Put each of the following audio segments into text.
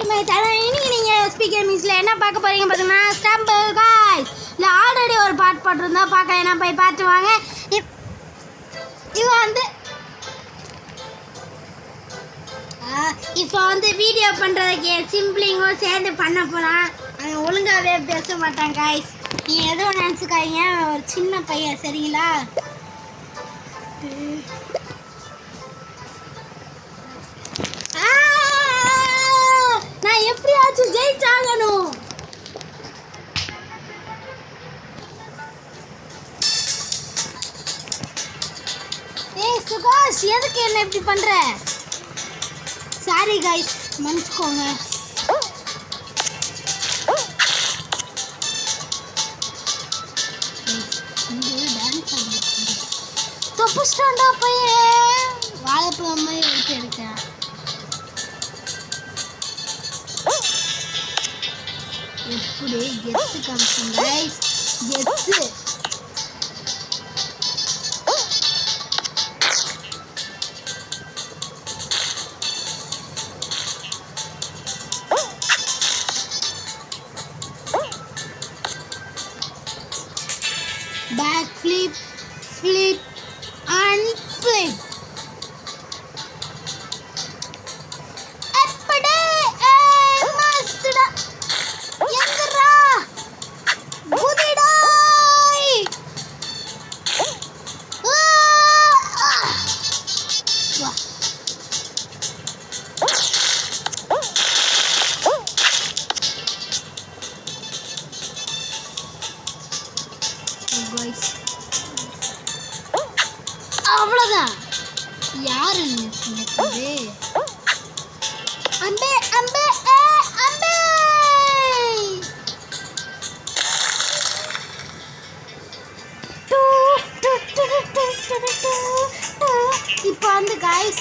My channel. இன்னைக்கு நீங்கள் speaker மிக்ஸில் என்ன பார்க்க போகிறீங்க பார்த்தீங்கன்னா ஸ்டம்பிள் காய்ஸ். இல்லை ஆல்ரெடி ஒரு பாட்டு போட்டிருந்தா பார்க்க என்ன போய் பார்த்து வாங்க. இப்போ வந்து வீடியோ பண்ணுறதுக்கு சிம்பிளிங்கும் சேர்ந்து பண்ண போகலாம். அவன் ஒழுங்காகவே பேச மாட்டான் காய்ஸ். நீ எதுவும் நினச்சிக்காதீங்க, ஒரு சின்ன பையன் சரிங்களா? நான் எப்படியாச்சும் ஜெயிச்சாகணும். ஏய் சுகாஷ், எதுக்கு என்ன இப்படி பண்ற? சாரி கைஸ், மன்னிச்சுக்கோங்க. தப்பு ஸ்டாண்டா பையன் வாழைப்பழம் மாதிரி எடுத்து இருக்கேன். எப்படி கெத்து காமிச்சேன் கைஸ், கெத்து. Back flip, flip and flip. எப்படே மஸ்டா எங்கரா குதிடாய். வா அவ்வளோதான். யாரு நினைச்சது? அம்பே அம்பே அம்பே. இப்போ வந்து காய்ஸ்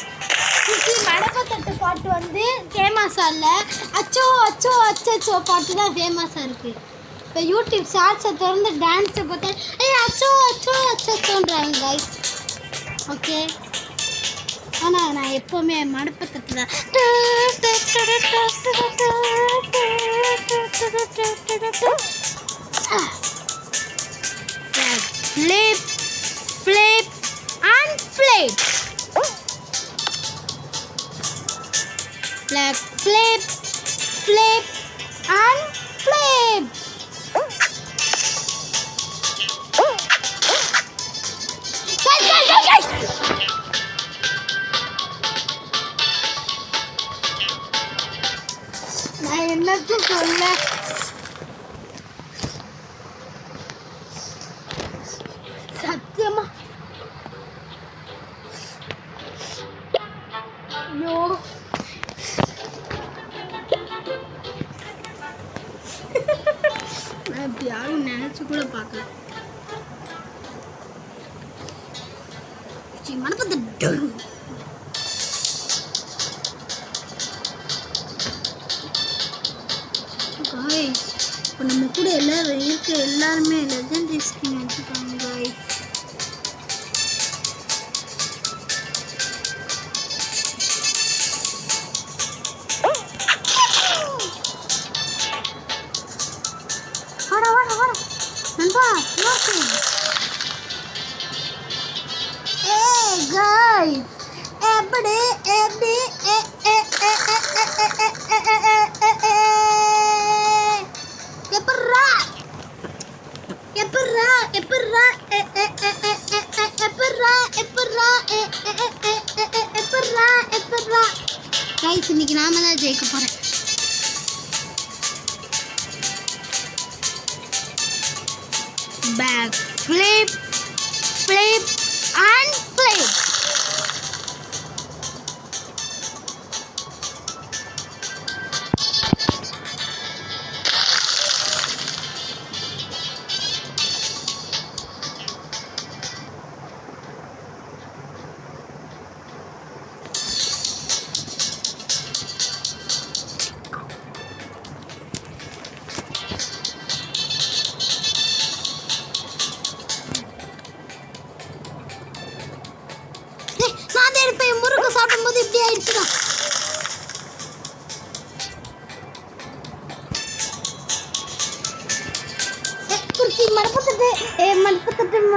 மடப்பத்தட்டு பாட்டு வந்து ஃபேமஸாக இல்லை, அச்சோ அச்சோ அச்சோ பாட்டு தான் ஃபேமஸாக இருக்குது. இப்போ யூடியூப் ஷார்ட்ஸை திறந்து டான்ஸை பார்த்தா அச்சோ அச்சோ அச்சோன்றாங்க காய்ஸ். ஓகே, ஆனால் நான் எப்போவுமே மடப்பத்தட்டு தான். Flip, flip and flip. Like flip, flip and flip. Guys. நான் என்னது சொல்ல? சத்தியமா ஐயோ, நான் இப்படி யாரும் நினைச்சு கூட பார்க்கல. மனப்பத்து காய்ஸ், இப்போ நம்ம கூட எல்லாரும் இருக்க எல்லாருமே லெஜெண்டரி ஸ்கின் வச்சுருக்காங்க காய்ஸ். வாடா நண்பா, ஓகே. ஏய் காய்ஸ், எப்படி கைஸ், இன்னைக்கு நாம தான் ஜெயிக்க போறேன். Back flip, flip and flip.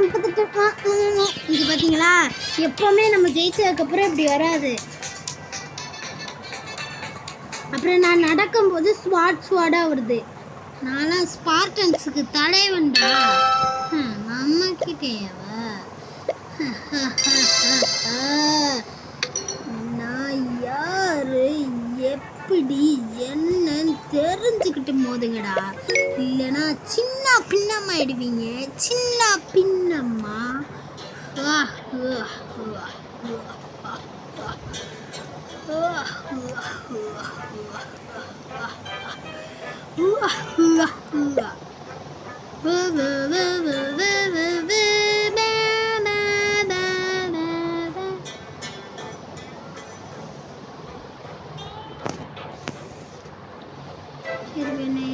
இது பார்த்தீங்களா, எப்போவுமே நம்ம ஜெயிச்சதுக்கப்புறம் இப்படி வராது. அப்புறம் நான் நடக்கும்போது ஸ்வாடாக வருது. நான்லாம் ஸ்பார்டன்ஸுக்கு தலைவன்டா. நம்ம கிட்டேவா நான் யாரு எப்படி என்னன்னு தெரிஞ்சுக்கிட்டு மோதுங்கடா, இல்லைன்னா சின்ன பின்னமாயிடுவீங்க. சின்ன பின்னம்மா.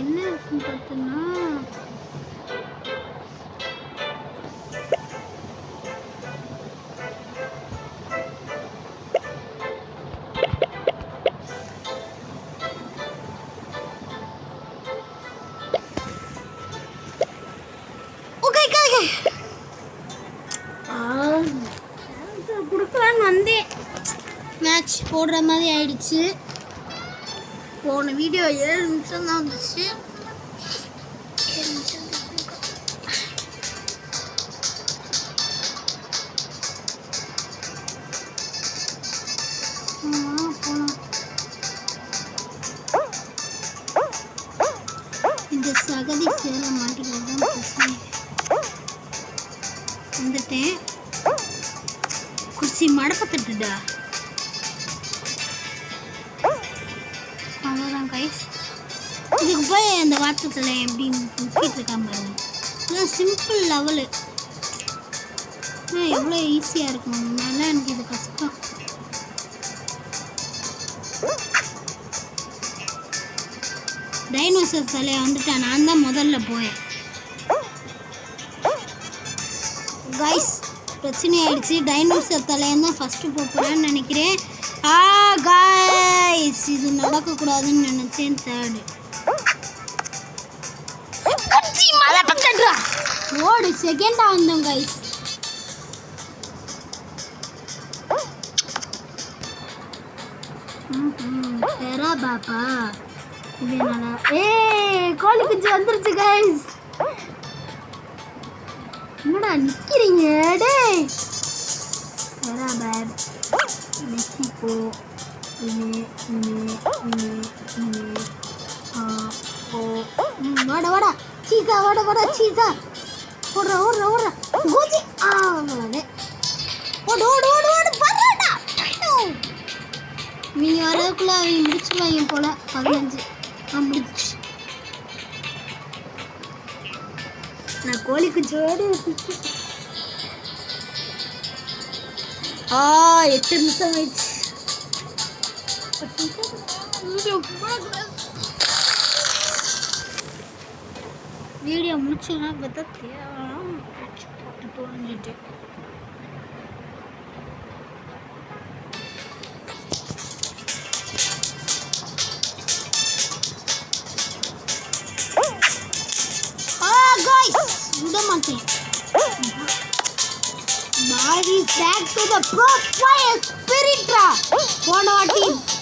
என்ன இருக்குன்னு பார்த்தோன்னா, கொடுக்கலான்னு வந்தேன். மேட்ச் போடுற மாதிரி ஆயிடுச்சு. போன வீடியோ 7 நிமிஷம் தான் வந்துச்சு. 7 நிமிஷம் போகலாம். இந்த சகதி சேர மாட்டேங்கிறது தான் பிரச்சனை. வந்துட்டேன். குர்சி மடப்பத்துட்டுடா. அவ்வளோதான் கைஸ். இதுக்கு போய் அந்த வாட்டத்தில் எப்படி முக்கிட்டு இருக்காம பாருங்க. இதெல்லாம் சிம்பிள் லெவலு. எவ்வளோ ஈஸியாக இருக்கும். அதனால எனக்கு இது கஷ்டம். டைனோசர் சிலையை வந்துட்டேன். நான் தான் முதல்ல போயேன் கைஸ். பிரச்சனை ஆயிடுச்சு. டைனோசர் தலையன் தான் ஃபஸ்ட்டு போகிறேன்னு நினைக்கிறேன். கைஸ், இது நடக்கக்கூடாதுன்னு நினச்சேன். தேர்டு ஓடு செகண்டாக வந்தோம் கைஸ். பாப்பா கோழி குஞ்சு வந்துருச்சு கைஸ். என்னடா நிக்கிறீங்க? டேய் மெக்சிகோ வாடா வாடா சீசா, வாடா வாடா சீசா. ஓடுறா ஓடுறா ஓடுறா கோஜி. அவ்வளோதே. ஓடு ஓடு ஓடு ஓடு பரவாடா. நீங்கள் வரக்குள்ள அவங்க முடிச்சுருவாங்க போல. 15 முடிச்சு. நான் கோழி குஞ்சோடு 8 நிமிஷம் ஆயிடுச்சு. வீடியோ முடிச்சுன்னா பார்த்தா தேவையான போட்டு தோணுஞ்சிட்டு. விட மாட்டேன்.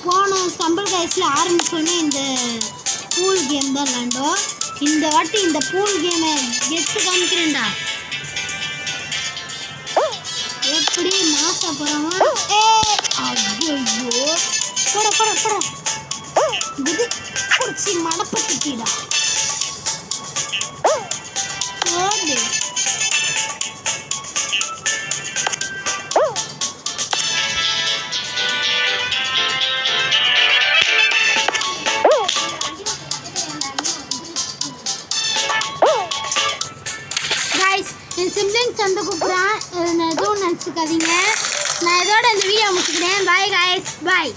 போன ஸ்டம்பிள் கைஸ்ல ஆரம்பிச்சோன்னே இந்த பூல் கேம் தான் விளாண்டோம். இந்த வாட்டி இந்த பூல் கேமை கெட்டு காமிக்கிறேன்டா. எப்படி மாசா போறவன் ஐயோ போட போட போட குதி குடிச்சி மடப்பட்டுடா. என் சிப்ளிங்ஸ் வந்து கூப்பிட்றேன். எதுவும் நினச்சிக்காதீங்க. நான் இதோட இந்த வீடியோ முடிச்சுக்கிறேன். பாய் கைஸ், பாய்.